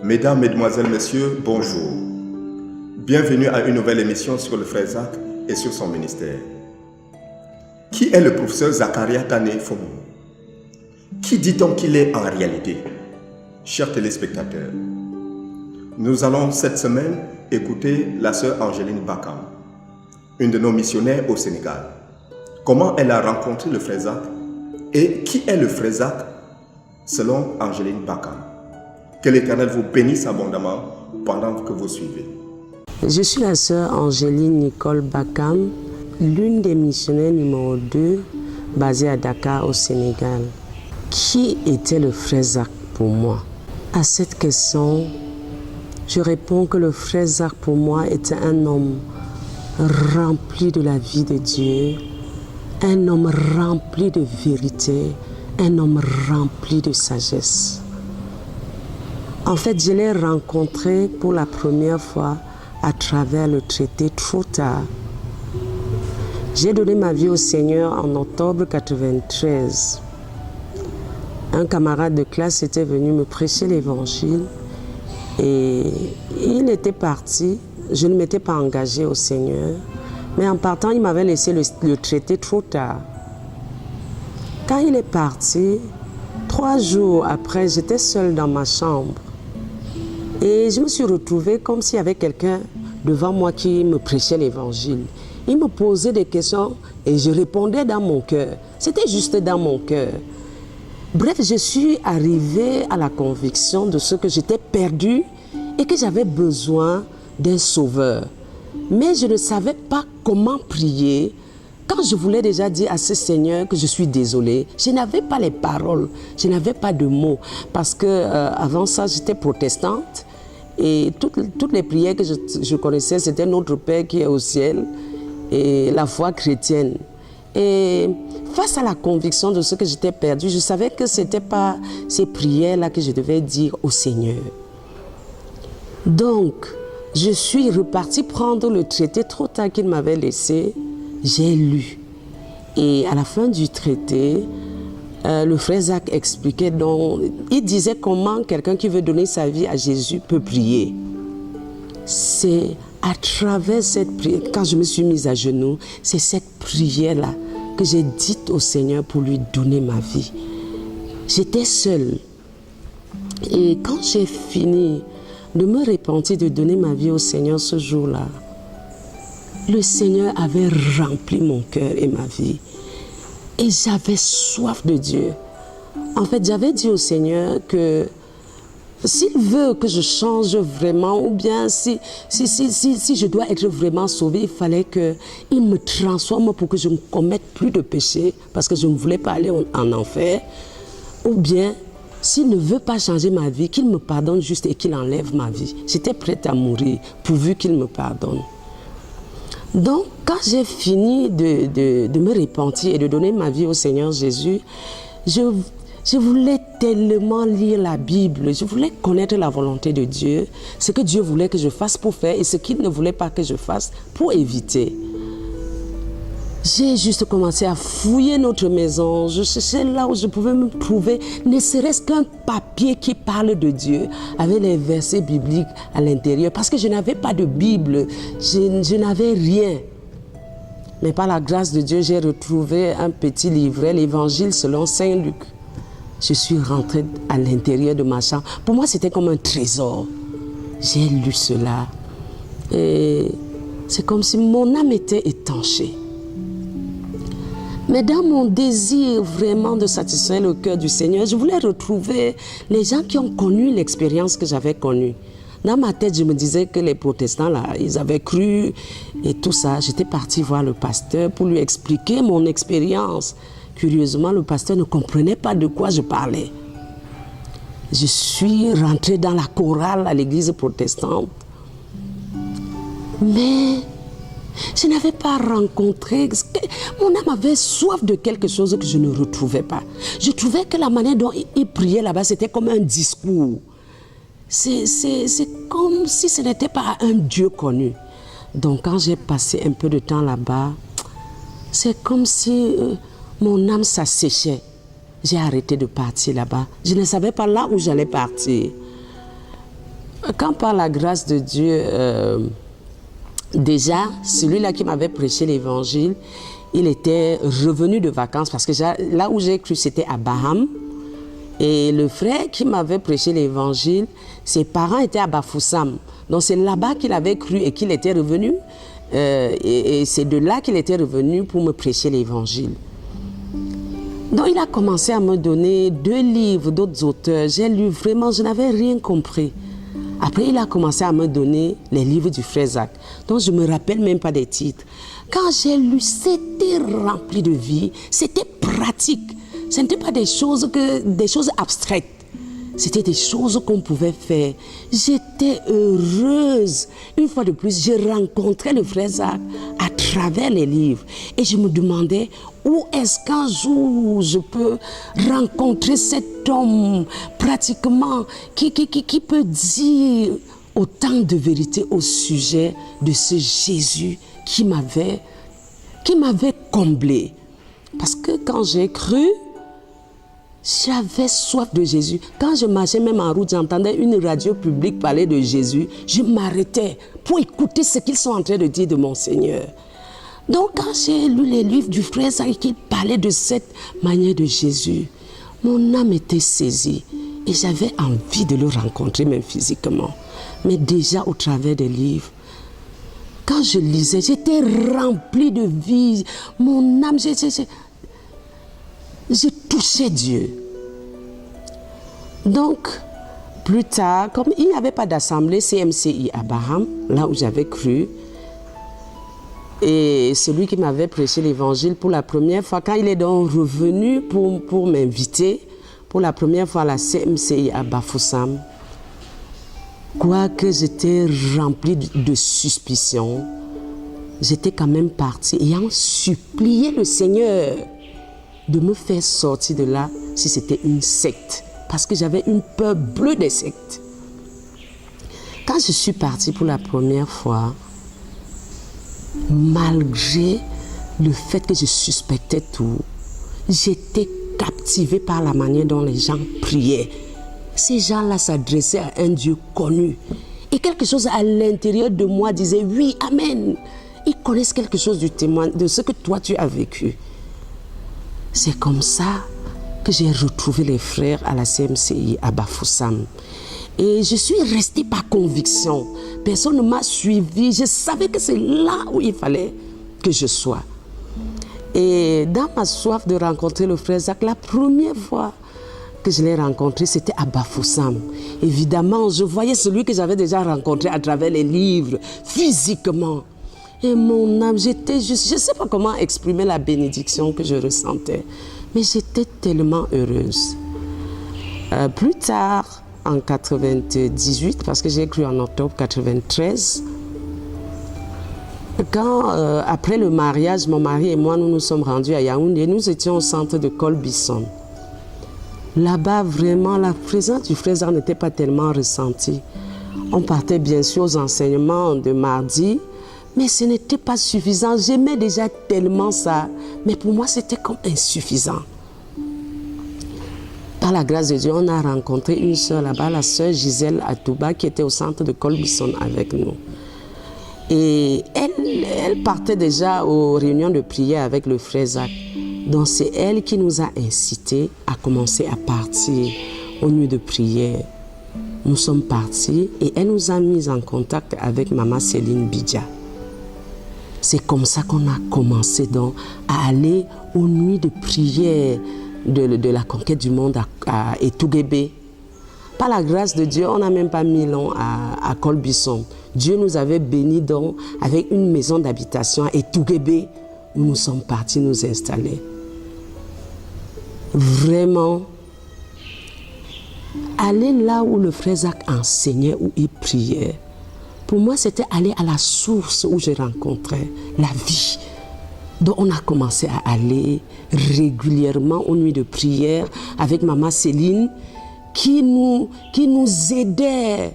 Mesdames, Mesdemoiselles, Messieurs, bonjour. Bienvenue à une nouvelle émission sur le frère Zach et sur son ministère. Qui est le professeur Zachariah Tane Fomo? Qui dit-on qu'il est en réalité? Chers téléspectateurs, nous allons cette semaine écouter la sœur Angéline Bakam, une de nos missionnaires au Sénégal. Comment elle a rencontré le frère Zach et qui est le frère Zach selon Angéline Bakam. Que l'Éternel vous bénisse abondamment pendant que vous suivez. Je suis la sœur Angéline Nicole Bakam, l'une des missionnaires numéro 2 basée à Dakar au Sénégal. Qui était le frère Zach pour moi? À cette question, je réponds que le frère Zach pour moi était un homme rempli de la vie de Dieu, un homme rempli de vérité, un homme rempli de sagesse. En fait, je l'ai rencontré pour la première fois à travers le traité Trop tard. J'ai donné ma vie au Seigneur en octobre 1993. Un camarade de classe était venu me prêcher l'évangile et il était parti. Je ne m'étais pas engagée au Seigneur, mais en partant, il m'avait laissé le traité Trop tard. Quand il est parti, 3 jours après, j'étais seule dans ma chambre. Et je me suis retrouvée comme s'il y avait quelqu'un devant moi qui me prêchait l'évangile. Il me posait des questions et je répondais dans mon cœur. C'était juste dans mon cœur. Bref, je suis arrivée à la conviction de ce que j'étais perdue et que j'avais besoin d'un sauveur. Mais je ne savais pas comment prier. Quand je voulais déjà dire à ce Seigneur que je suis désolée, je n'avais pas les paroles, je n'avais pas de mots. Parce que avant ça, j'étais protestante et toutes les prières que je connaissais, c'était Notre Père qui est au ciel et la foi chrétienne. Et face à la conviction de ce que j'étais perdue, je savais que ce n'était pas ces prières-là que je devais dire au Seigneur. Donc, je suis repartie prendre le traité Trop tard qu'il m'avait laissé. J'ai lu. Et à la fin du traité, le frère Zach expliquait, donc, il disait comment quelqu'un qui veut donner sa vie à Jésus peut prier. C'est à travers cette prière, quand je me suis mise à genoux, c'est cette prière-là que j'ai dite au Seigneur pour lui donner ma vie. J'étais seule. Et quand j'ai fini de me repentir, de donner ma vie au Seigneur ce jour-là, le Seigneur avait rempli mon cœur et ma vie. Et j'avais soif de Dieu. En fait, j'avais dit au Seigneur que s'il veut que je change vraiment, ou bien si je dois être vraiment sauvé, il fallait qu'il me transforme pour que je ne commette plus de péché, parce que je ne voulais pas aller en enfer. Ou bien, s'il ne veut pas changer ma vie, qu'il me pardonne juste et qu'il enlève ma vie. J'étais prête à mourir, pourvu qu'il me pardonne. Donc, quand j'ai fini de me repentir et de donner ma vie au Seigneur Jésus, je voulais tellement lire la Bible, je voulais connaître la volonté de Dieu, ce que Dieu voulait que je fasse pour faire et ce qu'il ne voulait pas que je fasse pour éviter. J'ai juste commencé à fouiller notre maison. Je cherchais là où je pouvais me trouver, ne serait-ce qu'un papier qui parle de Dieu, avec les versets bibliques à l'intérieur, parce que je n'avais pas de Bible, je n'avais rien. Mais par la grâce de Dieu, j'ai retrouvé un petit livret, l'Évangile selon Saint Luc. Je suis rentrée à l'intérieur de ma chambre. Pour moi, c'était comme un trésor. J'ai lu cela. Et c'est comme si mon âme était étanchée. Mais dans mon désir vraiment de satisfaire le cœur du Seigneur, je voulais retrouver les gens qui ont connu l'expérience que j'avais connue. Dans ma tête, je me disais que les protestants, là, ils avaient cru et tout ça. J'étais partie voir le pasteur pour lui expliquer mon expérience. Curieusement, le pasteur ne comprenait pas de quoi je parlais. Je suis rentrée dans la chorale à l'église protestante. Mais je n'avais pas rencontré, mon âme avait soif de quelque chose que je ne retrouvais pas. Je trouvais que la manière dont il priait là-bas, c'était comme un discours. C'est comme si ce n'était pas un Dieu connu. Donc quand j'ai passé un peu de temps là-bas, c'est comme si mon âme s'asséchait. J'ai arrêté de partir là-bas. Je ne savais pas là où j'allais partir. Quand par la grâce de Dieu, déjà, celui-là qui m'avait prêché l'évangile, il était revenu de vacances parce que là où j'ai cru, c'était à Baham. Et le frère qui m'avait prêché l'évangile, ses parents étaient à Bafoussam. Donc c'est là-bas qu'il avait cru et qu'il était revenu. Et c'est de là qu'il était revenu pour me prêcher l'évangile. Donc il a commencé à me donner 2 livres d'autres auteurs. J'ai lu vraiment, je n'avais rien compris. Après, il a commencé à me donner les livres du frère Zach. Donc je ne me rappelle même pas des titres. Quand j'ai lu, c'était rempli de vie, c'était pratique. Ce n'était pas des choses abstraites. C'était des choses qu'on pouvait faire. J'étais heureuse. Une fois de plus, j'ai rencontré le frère Zach à travers les livres. Et je me demandais où est-ce qu'un jour je peux rencontrer cet homme pratiquement qui peut dire autant de vérité au sujet de ce Jésus qui m'avait comblé. Parce que quand j'ai cru, j'avais soif de Jésus. Quand je marchais même en route, j'entendais une radio publique parler de Jésus. Je m'arrêtais pour écouter ce qu'ils sont en train de dire de mon Seigneur. Donc quand j'ai lu les livres du frère Zach qui parlait de cette manière de Jésus, mon âme était saisie et j'avais envie de le rencontrer même physiquement. Mais déjà au travers des livres, quand je lisais, j'étais remplie de vie. Mon âme, je touchais Dieu. Donc, plus tard, comme il n'y avait pas d'assemblée CMCI à Baham, là où j'avais cru, et celui qui m'avait prêché l'évangile pour la première fois, quand il est donc revenu pour m'inviter, pour la première fois à la CMCI à Bafoussam, quoique j'étais remplie de suspicion, j'étais quand même partie ayant supplié le Seigneur de me faire sortir de là si c'était une secte. Parce que j'avais une peur bleue des sectes. Quand je suis partie pour la première fois, malgré le fait que je suspectais tout, j'étais captivée par la manière dont les gens priaient. Ces gens-là s'adressaient à un Dieu connu. Et quelque chose à l'intérieur de moi disait, oui, amen. Ils connaissent quelque chose du témoin, de ce que toi tu as vécu. C'est comme ça que j'ai retrouvé les frères à la CMCI à Bafoussam. Et je suis restée par conviction. Personne ne m'a suivi. Je savais que c'est là où il fallait que je sois. Et dans ma soif de rencontrer le frère Zach, la première fois que je l'ai rencontré, c'était à Bafoussam. Évidemment, je voyais celui que j'avais déjà rencontré à travers les livres, physiquement. Et mon âme, j'étais juste, je ne sais pas comment exprimer la bénédiction que je ressentais, mais j'étais tellement heureuse. Plus tard, en 98, parce que j'ai cru en octobre 93, quand, après le mariage, mon mari et moi, nous nous sommes rendus à Yaoundé, nous étions au centre de Colbisson. Là-bas, vraiment, la présence du frère Zach n'était pas tellement ressentie. On partait bien sûr aux enseignements de mardi, mais ce n'était pas suffisant. J'aimais déjà tellement ça, mais pour moi, c'était comme insuffisant. Par la grâce de Dieu, on a rencontré une sœur là-bas, la sœur Gisèle Atouba, qui était au centre de Colbisson avec nous. Et elle partait déjà aux réunions de prière avec le frère Zach. Donc c'est elle qui nous a incités à commencer à partir aux nuits de prière. Nous sommes partis et elle nous a mis en contact avec maman Céline Bidja. C'est comme ça qu'on a commencé donc à aller aux nuits de prière de la conquête du monde à Etouguébé. Par la grâce de Dieu, on n'a même pas mis long à Colbisson. Dieu nous avait bénis donc avec une maison d'habitation à Etouguébé où nous sommes partis nous installer. Vraiment, aller là où le frère Zach enseignait, où il priait, pour moi, c'était aller à la source où je rencontrais la vie. Donc, on a commencé à aller régulièrement aux nuits de prière avec maman Céline qui nous aidait.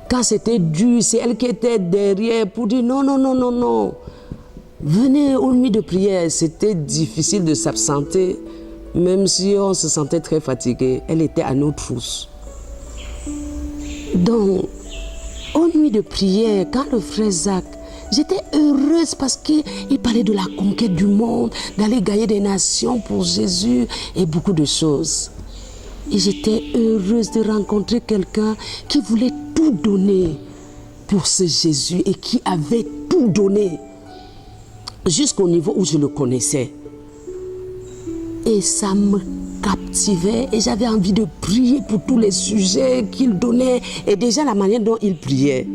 Quand c'était dur, c'est elle qui était derrière pour dire non, non, non, non, non. Venez aux nuits de prière. C'était difficile de s'absenter, même si on se sentait très fatigué. Elle était à nos trousses. Donc, aux nuits de prière, quand le frère Zach, j'étais heureuse parce qu'il parlait de la conquête du monde, d'aller gagner des nations pour Jésus et beaucoup de choses. Et j'étais heureuse de rencontrer quelqu'un qui voulait tout donner pour ce Jésus et qui avait tout donné jusqu'au niveau où je le connaissais. Et ça me captivait et j'avais envie de prier pour tous les sujets qu'il donnait et déjà la manière dont il priait.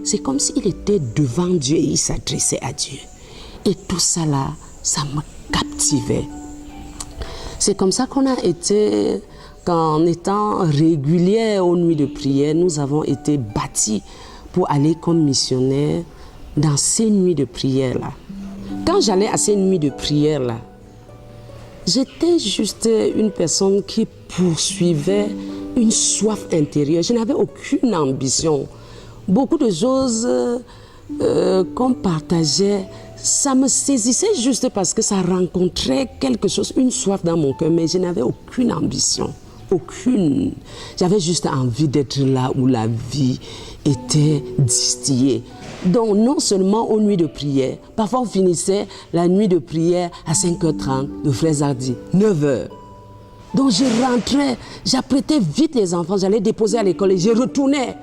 C'est comme s'il était devant Dieu et il s'adressait à Dieu. Et tout ça là, ça me captivait. C'est comme ça qu'on a été, qu'en étant réguliers aux nuits de prière, nous avons été bâtis pour aller comme missionnaires dans ces nuits de prière là. Quand j'allais à ces nuits de prière là, j'étais juste une personne qui poursuivait une soif intérieure. Je n'avais aucune ambition. Beaucoup de choses qu'on partageait, ça me saisissait juste parce que ça rencontrait quelque chose, une soif dans mon cœur, mais je n'avais aucune ambition. Aucune. J'avais juste envie d'être là où la vie était distillée. Donc non seulement aux nuits de prière, parfois on finissait la nuit de prière à 5h30, le frère Zach dit 9h. Donc je rentrais, j'apprêtais vite les enfants, j'allais déposer à l'école et je retournais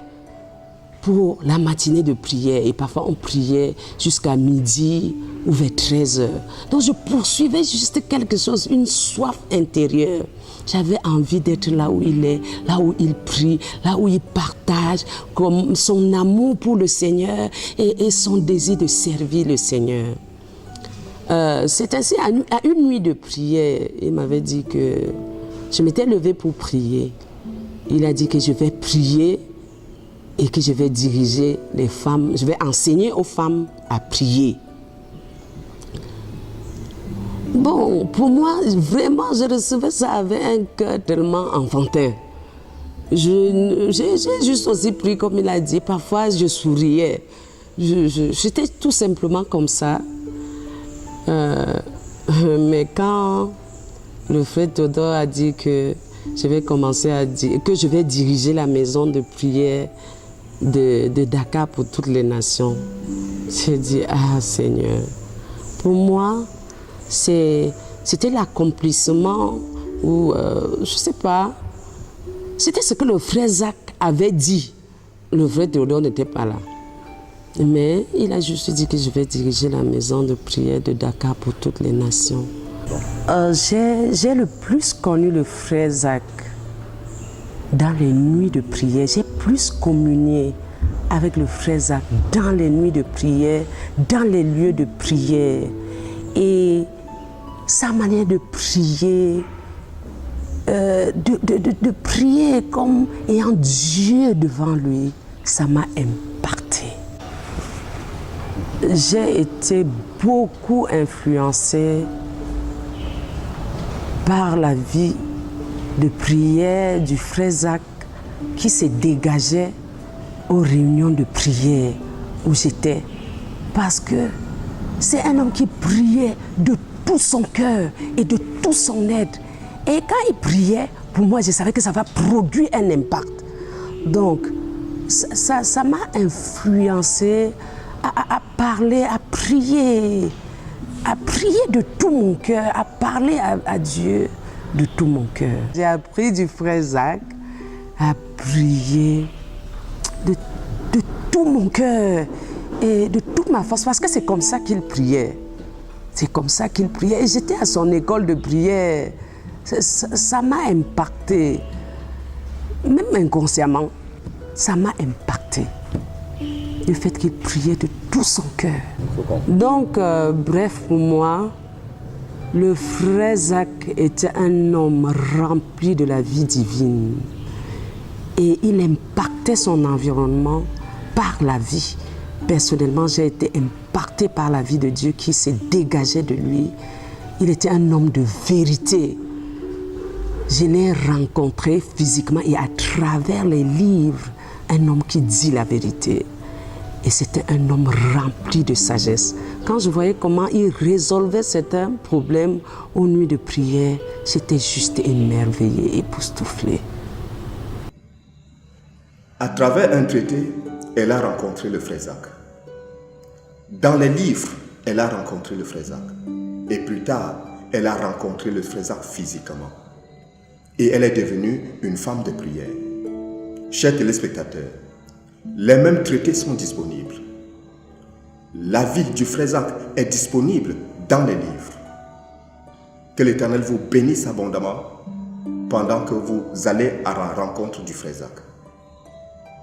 pour la matinée de prière. Et parfois on priait jusqu'à midi ou vers 13h. Donc je poursuivais juste quelque chose, une soif intérieure. J'avais envie d'être là où il est, là où il prie, là où il partage comme son amour pour le Seigneur et son désir de servir le Seigneur. C'est ainsi, à une nuit de prière, il m'avait dit que je m'étais levée pour prier. Il a dit que je vais prier et que je vais diriger les femmes, je vais enseigner aux femmes à prier. Bon, pour moi, vraiment, je recevais ça avec un cœur tellement enfantin. J'ai juste aussi pris comme il a dit. Parfois, je souriais. J'étais tout simplement comme ça. Mais quand le frère Théodore a dit que je vais commencer à dire, que je vais diriger la maison de prière de Dakar pour toutes les nations, j'ai dit, ah Seigneur, pour moi, c'était l'accomplissement ou je ne sais pas, c'était ce que le frère Zach avait dit. Le frère Théodore n'était pas là. Mais il a juste dit que je vais diriger la maison de prière de Dakar pour toutes les nations. J'ai le plus connu le frère Zach dans les nuits de prière. J'ai plus communié avec le frère Zach dans les nuits de prière, dans les lieux de prière. Et sa manière de prier, de prier comme ayant Dieu devant lui, ça m'a impacté. J'ai été beaucoup influencée par la vie de prière du frère Zach qui se dégageait aux réunions de prière où j'étais. Parce que c'est un homme qui priait de tout son cœur et de tout son être. Et quand il priait, pour moi, je savais que ça va produire un impact. Donc, ça m'a influencé à parler, à prier de tout mon cœur, à parler à Dieu de tout mon cœur. J'ai appris du frère Zach à prier de tout mon cœur et de toute ma force, parce que c'est comme ça qu'il priait. C'est comme ça qu'il priait. Et j'étais à son école de prière. Ça m'a impacté. Même inconsciemment, ça m'a impacté. Le fait qu'il priait de tout son cœur. Donc, bref, pour moi, le frère Zach était un homme rempli de la vie divine. Et il impactait son environnement par la vie. Personnellement, j'ai été impactée par la vie de Dieu qui s'est dégagée de lui. Il était un homme de vérité. Je l'ai rencontré physiquement et à travers les livres, un homme qui dit la vérité. Et c'était un homme rempli de sagesse. Quand je voyais comment il résolvait certains problèmes aux nuits de prière, j'étais juste émerveillée, époustouflée. À travers un traité, elle a rencontré le frère Zach. Dans les livres, elle a rencontré le frère Zach. Et plus tard, elle a rencontré le frère Zach physiquement. Et elle est devenue une femme de prière. Chers téléspectateurs, les mêmes traités sont disponibles. La vie du frère Zach est disponible dans les livres. Que l'Éternel vous bénisse abondamment pendant que vous allez à la rencontre du frère Zach.